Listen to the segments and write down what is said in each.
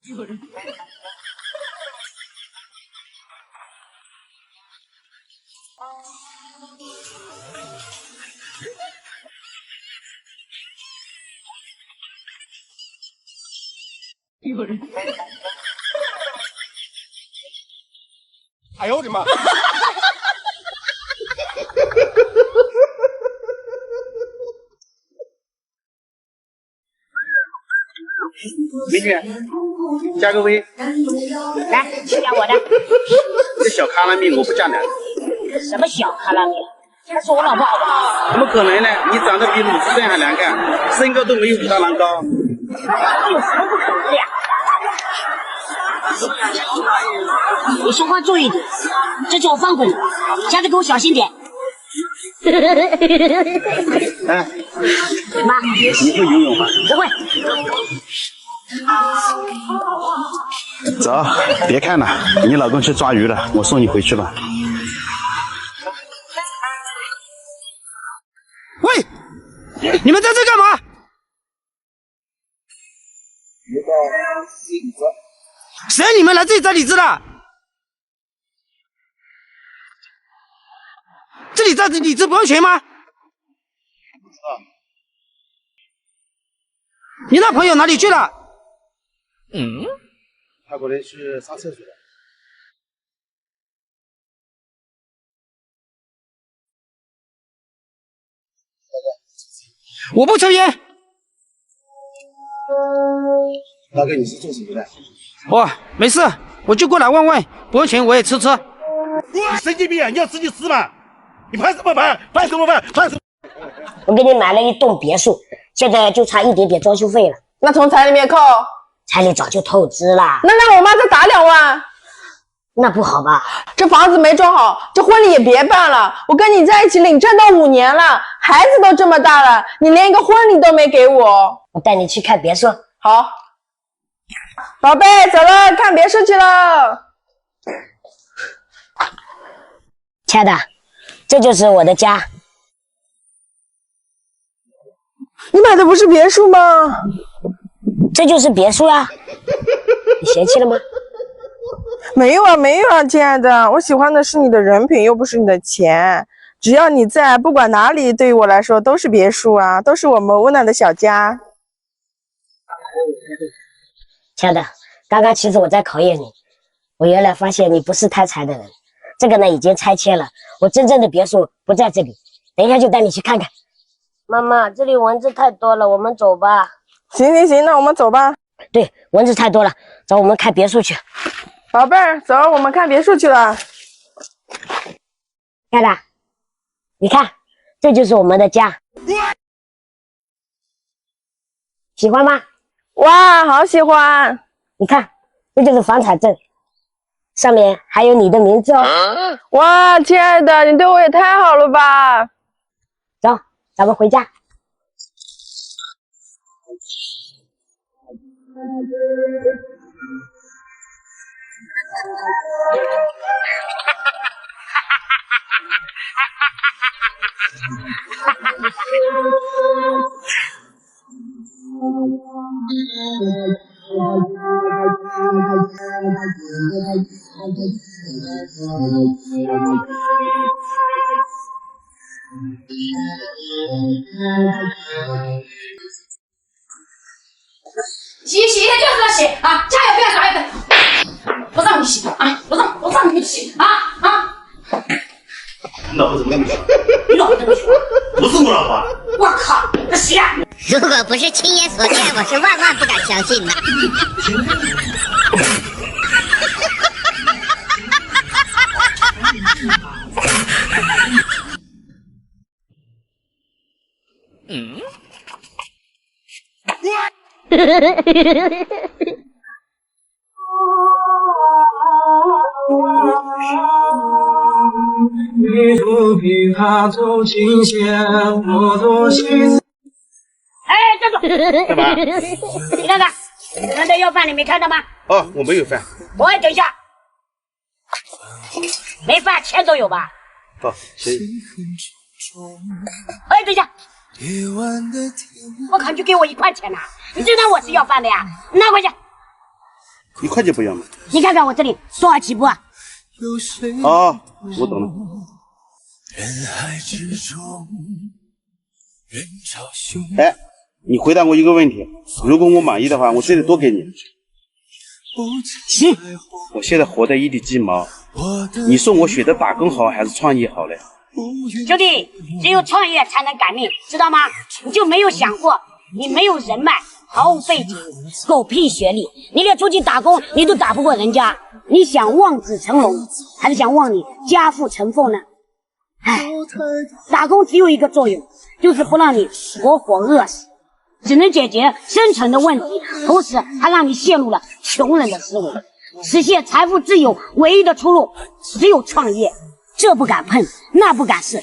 有人。哎呦我的妈！美女，加个微。来，加我的。这小卡拉米我不加男。什么小卡拉米？她是我老婆好不好？怎么可能呢？你长得比鲁智深还难看，身高都没有武大郎高。这有什么不可能的呀？你说话注意点，这叫我放滚，下次给我小心点。哎，妈，你会游泳吗？不会。走，别看了，你老公去抓鱼了，我送你回去吧。喂，你们在这干嘛？谁让你们来这里找李子的？这里找李子不用钱吗？不知道。你那朋友哪里去了？他可能去上厕所了。我不抽烟。大哥，你是做什么的？哦，没事，我就过来问问，不用钱我也吃。你神经病啊！你要吃就吃嘛，你攀什么攀？攀什么攀？攀什么？我给你买了一栋别墅，现在就差一点点装修费了。那从彩里面扣？彩礼早就透支了。那让我妈再打2万？那不好吧？这房子没装好，这婚礼也别办了。我跟你在一起领证都5年了，孩子都这么大了，你连一个婚礼都没给我。我带你去看别墅。好，宝贝，走了，看别墅去了。亲爱的，这就是我的家。你买的不是别墅吗？这就是别墅啊。你嫌弃了吗？没有啊，没有啊，亲爱的，我喜欢的是你的人品，又不是你的钱。只要你在，不管哪里，对于我来说都是别墅啊，都是我们温暖的小家。亲爱的，刚刚其实我在考验你，我原来发现你不是贪财的人。这个呢已经拆迁了，我真正的别墅不在这里，等一下就带你去看看。妈妈，这里蚊子太多了，我们走吧。行，那我们走吧。对，蚊子太多了，走，我们看别墅去。宝贝儿，走，我们看别墅去了。亲爱的，你看，这就是我们的家，喜欢吗？哇，好喜欢！你看，这就是房产证，上面还有你的名字哦。哇，亲爱的，你对我也太好了吧！走，咱们回家。洗就喝洗啊！加油，不要少一分。不让你洗啊！不让你洗啊！你老婆怎么那么凶？你老婆这么凶？不是我老婆。我靠，那洗啊！如果不是亲眼所见，我是万万不敢相信的。你不必他走琴弦，我多心。哎，站住！干嘛？你看看，刚才要饭你没看到吗？哦，我没有饭。喂，等一下，没饭钱都有吧？哦，行。哎，等一下，我靠，你就给我1块钱呐！你知道我是要饭的呀？拿回去。1块钱不要吗？你看看我这里多少起步啊？哦，我懂了。哎，你回答我一个问题，如果我满意的话，我这里多给你。行，我现在活得一地鸡毛，你说我选择打工好还是创业好嘞？兄弟，只有创业才能改命，知道吗？你就没有想过，你没有人脉，毫无背景，狗屁学历，你连出去打工你都打不过人家，你想望子成龙，还是想望你家富成凤呢？唉，打工只有一个作用，就是不让你活活饿死，只能解决生存的问题，同时还让你陷入了穷人的思维。实现财富自由唯一的出路只有创业，这不敢碰，那不敢试，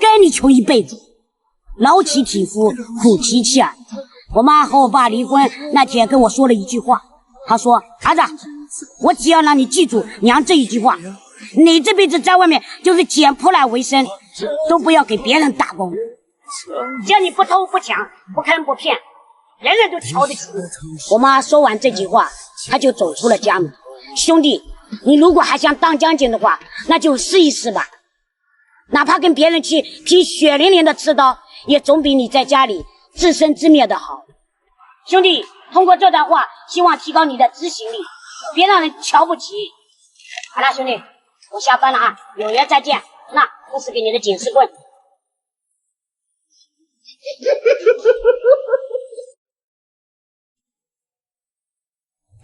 该你穷一辈子，劳其体肤，苦其妻儿。我妈和我爸离婚那天跟我说了一句话，她说：“儿子，我只要让你记住娘这一句话，你这辈子在外面就是捡破烂为生，都不要给别人打工。只要你不偷不抢，不坑不骗，人人都瞧得起你。”我妈说完这句话，她就走出了家门。兄弟，你如果还想当将军的话，那就试一试吧，哪怕跟别人去劈血淋淋的刺刀，也总比你在家里自生自灭的好。兄弟，通过这段话，希望提高你的执行力，别让人瞧不起。好了，兄弟，我下班了啊，有缘再见。那这是给你的警示棍。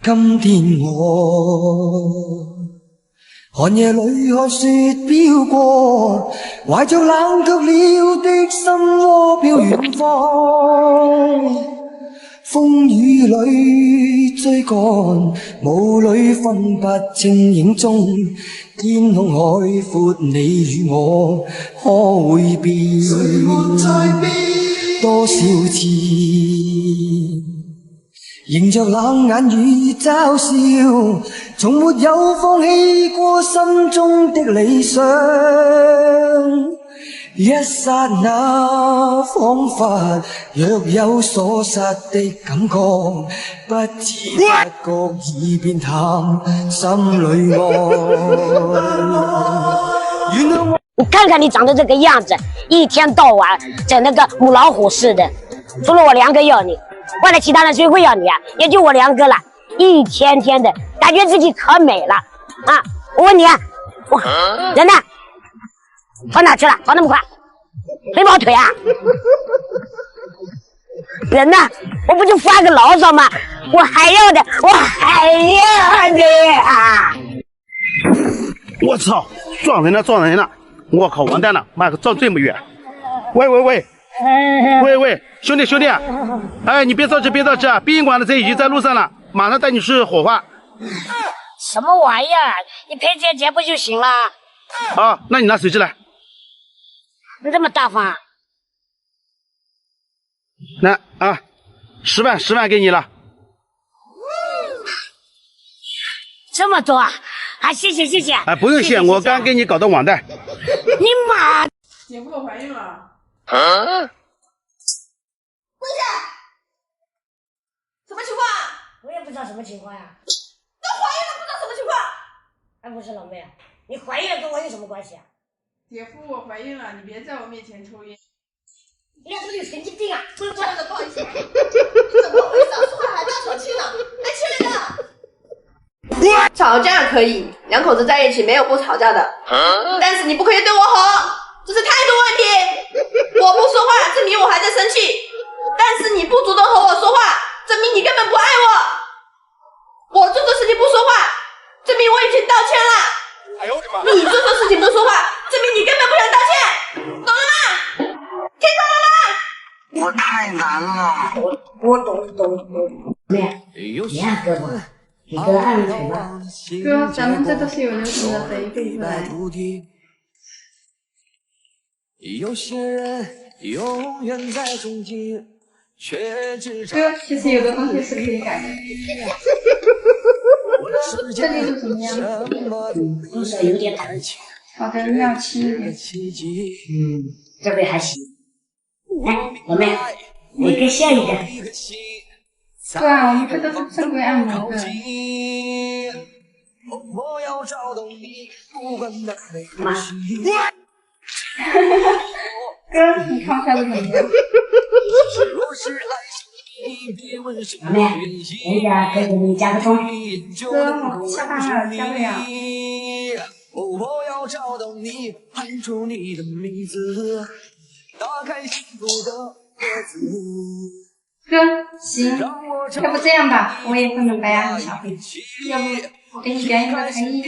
今天我寒夜里看雪飘过，怀着冷却了的心窝飘远方。风雨里追赶，雾里分不清影踪。天空海阔，你与我可会变？多少次？迎着冷眼與嘲笑，從沒有放棄過心中的理想。一剎那彷彿若有所失的感覺，不知不覺已變淡，心裏愛。原諒我。你看看你长得这个样子，一天到晚整那个母老虎似的，除了我梁哥要你，换了其他人谁会要你啊？也就我梁哥了，一天天的感觉自己可美了啊！我问你啊，人呢？跑哪去了？跑那么快，没跑腿啊？人呢？我不就发个牢骚吗？我还要的，我还要的啊！我操，撞人了，撞人了！我靠，完蛋了，妈个撞这么远！喂，兄弟，哎，你别着急啊！殡仪馆的车已经在路上了，马上带你去火化。什么玩意儿？你赔钱不就行了？啊，那你拿手机来。你这么大方啊？来啊，10万给你了。这么多啊！啊，谢谢。哎，不用谢，我刚给你搞的网贷。你妈！姐夫，我怀孕了。回去！什么情况？我也不知道什么情况呀。都怀孕了，不知道什么情况？哎，不是老妹，你怀孕了跟我有什么关系啊？姐夫，我怀孕了，你别在我面前抽烟。你俩是不是有神经病啊？不是这样的，不好意思。怎么回事啊？说话还大喘气呢？来，亲人呢？吵架可以，两口子在一起没有不吵架的，但是你不可以对我吼，这是态度问题。我不说话，证明我还在生气；但是你不主动和我说话，证明你根本不爱我。我做错事情不说话，证明我已经道歉了。哎呦我的妈！你做错事情不说话，证明你根本不想道歉，懂了吗？听懂了吗？我太难了。我懂。妹，你按胳膊，你哥按腿吧。哥，咱们这都是有流程的，得一个一个来。有些人永远在中间，却只哥，其实有的东西是可以改的。这力度怎么样？有点疼。好的，要轻一点。这回还行。来，老妹，你更像一点。对啊，我们这都是正规按摩的。妈，哥，你看我笑的怎么样？妹，人家可以给你加个钟。哥，下班了，加个呀。我要找到你，喊出你的名字，打开幸福的盒子。哥，行，要不这样吧，我也不能白养你小黑，要不我给你表演个才艺。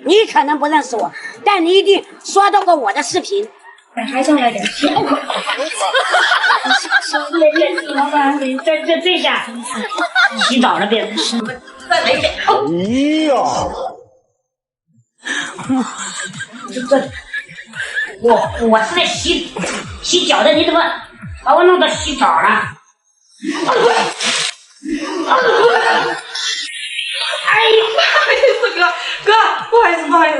你可能不认识我，但你一定刷到过我的视频。还想来点？老板，这下洗澡了别？再来一遍。哎呀！我是在洗脚的，你怎么把我弄到洗澡了？哎呀，不好意思，哥，不好意思，不好意思。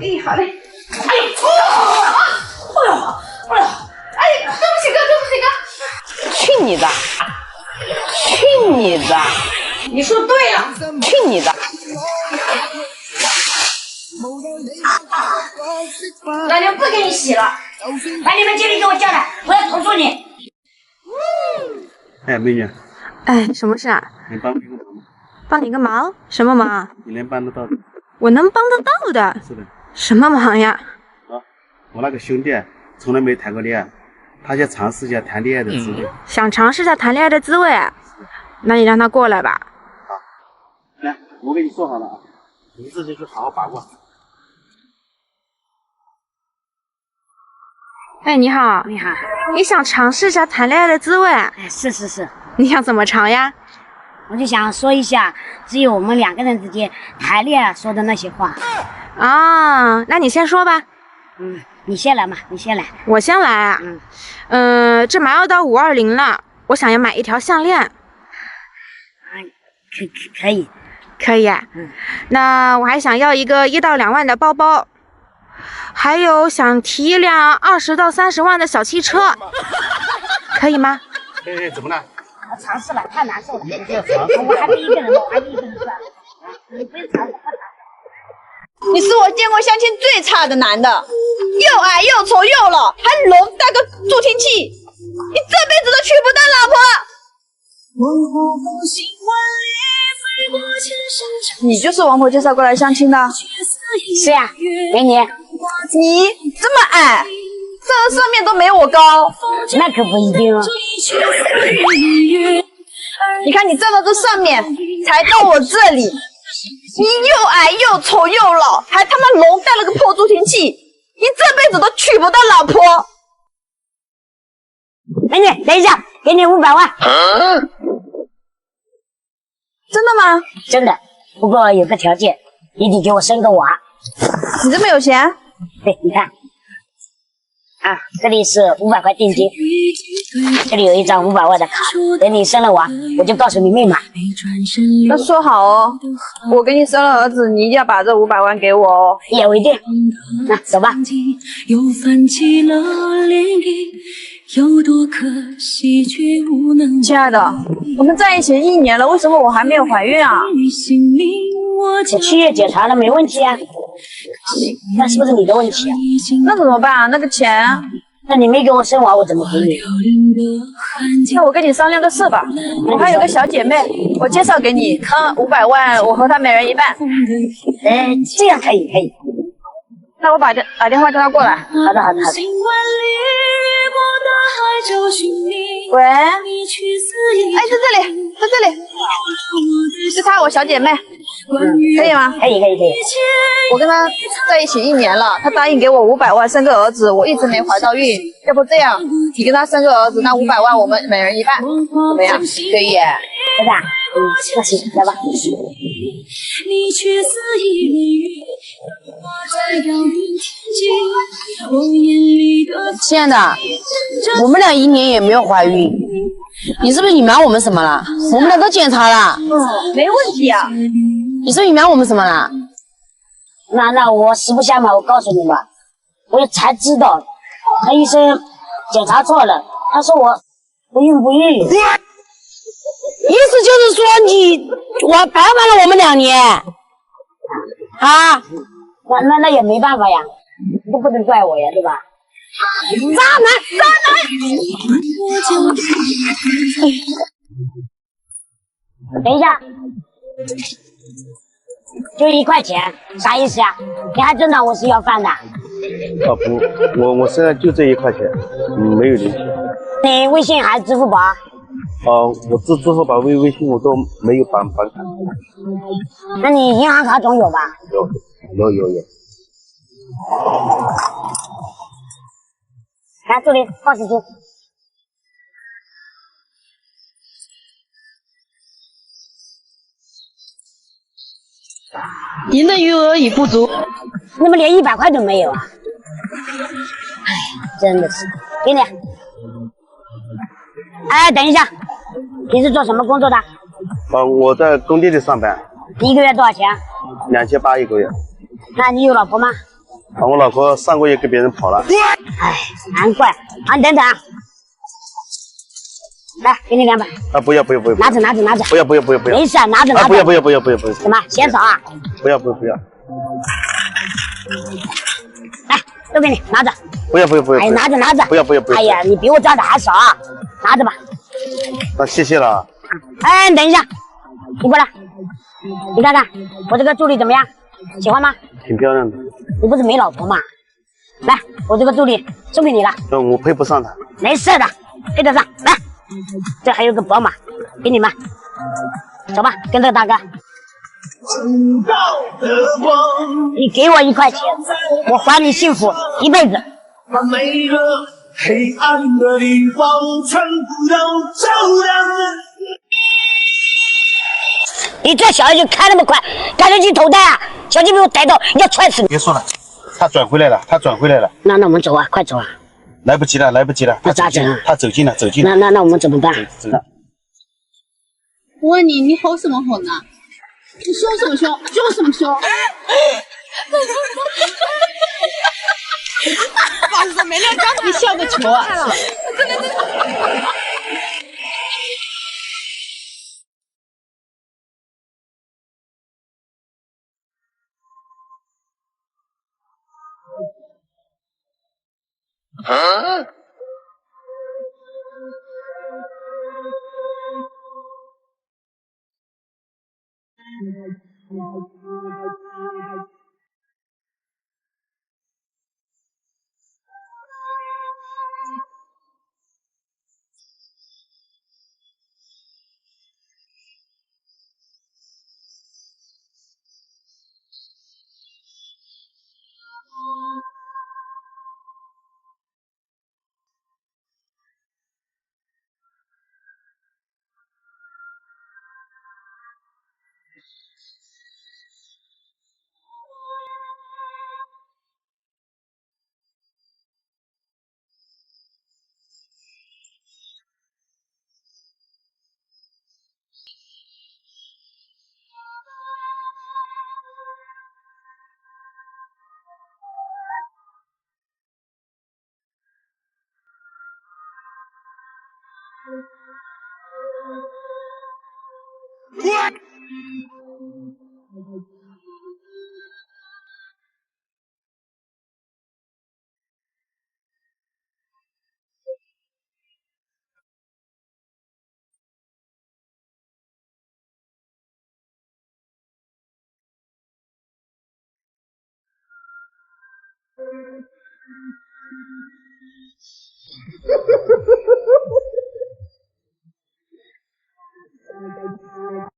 哎，好嘞。哎呦，对不起哥。去你的！去你的！你说对了。去你的！老娘不给你洗了，把你们经理给我叫来，我要投诉你。哎，美女，哎，什么事啊？能帮我一个忙吗？帮你个忙？什么忙？你能帮得到的。我能帮得到的？是的。什么忙呀？啊，我那个兄弟从来没谈过恋爱，他想尝试一下谈恋爱的滋味。想尝试一下谈恋爱的滋味？那你让他过来吧。好，来，我给你说好了啊，你自己去好好把握。哎，你好。你好。你想尝试一下谈恋爱的滋味？哎，是。你想怎么尝呀？我就想说一下，只有我们两个人之间谈恋爱说的那些话。啊，那你先说吧。你先来嘛，你先来。我先来啊。这马要到520了，我想要买一条项链。可以。可以啊。那我还想要一个1到2万的包包，还有想提一辆20到30万的小汽车，可以吗？哎，怎么了？我尝试了，太难受了。我还没一个人呢，你不用尝试，你是我见过相亲最差的男的，又矮又丑又老，还聋带个助听器，你这辈子都娶不到老婆。你就是王婆介绍过来相亲的？是呀，美女。你这么矮，这上面都没我高。那可不一定哦。你看你站到这上面，才到我这里，你又矮又丑又老，还他妈聋带了个破助听器，你这辈子都娶不到老婆。美女，等一下，给你500万。真的吗？真的，不过有个条件，你得给我生个娃。你这么有钱？对，你看，啊，这里是500块定金，这里有一张500万的卡，等你生了娃，我就告诉你密码。那说好哦，我给你生了儿子，你一定要把这500万给我哦。一言为定。那走吧。又泛起了涟漪，有多可惜却无能。亲爱的，我们在一起1年了，为什么我还没有怀孕啊？我去医检查了，没问题啊。那是不是你的问题啊？那怎么办啊？那个钱，那你没给我生娃，我怎么给你？那我跟你商量个事吧，我还有个小姐妹，我介绍给你，500万，我和她每人1半。这样可以。那我打电话叫她过来。好的。喂，哎，在这里，是她，我小姐妹，可以吗？可以。我跟她在一起1年了，她答应给我500万生个儿子，我一直没怀到孕。要不这样，你跟她生个儿子，那500万我们每人1半，怎么样？可以耶，对吧？那行，来吧。你却似一人鱼，挂在遥云天境，我眼里的亲爱的，我们俩1年也没有怀孕，你是不是隐瞒我们什么了？我们俩都检查了，没问题啊。你是不是隐瞒我们什么了？那我实不相瞒，我告诉你吧，我才知道，他医生检查错了，他说我不孕不育。意思就是说我白玩了我们2年啊？那也没办法呀，你都不能怪我呀，对吧？渣男！等一下，就1块钱，啥意思呀？你还真当我是要饭的？不，我身上就这1块钱，没有零钱。你微信还是支付宝？我支付宝、微信我都没有绑卡。那你银行卡总有吧？有。来，助理报时金。您的余额已不足，你们连100块都没有啊！哎，真的是，给你。哎，等一下，你是做什么工作的？我在工地里上班。1个月多少钱？2800一个月。那你有老婆吗？我老婆上个月跟别人跑了。哎，难怪。你等等啊。来，给你200。不要。拿着。不要。没事，拿着。不要。什么？嫌少啊？不要。来，都给你，拿着。不要。哎，拿着。不要。哎呀，你比我赚的还少啊！拿着吧。那谢谢了。哎，等一下，你过来，你看看我这个助理怎么样？喜欢吗？挺漂亮的。你不是没老婆吗？来，我这个助理送给你了。我配不上她。没事的，配得上。来，这还有个宝马，给你们。走吧，跟着大哥。你给我1块钱，我还你幸福一辈子。黑暗的地方看不到照亮的。你这小孩就开那么快，赶紧去投胎啊！小心被我逮到，要踹死你！别说了，他转回来了。那我们走啊，快走啊！来不及了。那咋整啊？他走近了。那我们怎么办？我问你，你吼什么吼呢？你凶什么凶？凶什么凶？老师没亮刚你笑个球啊！真的。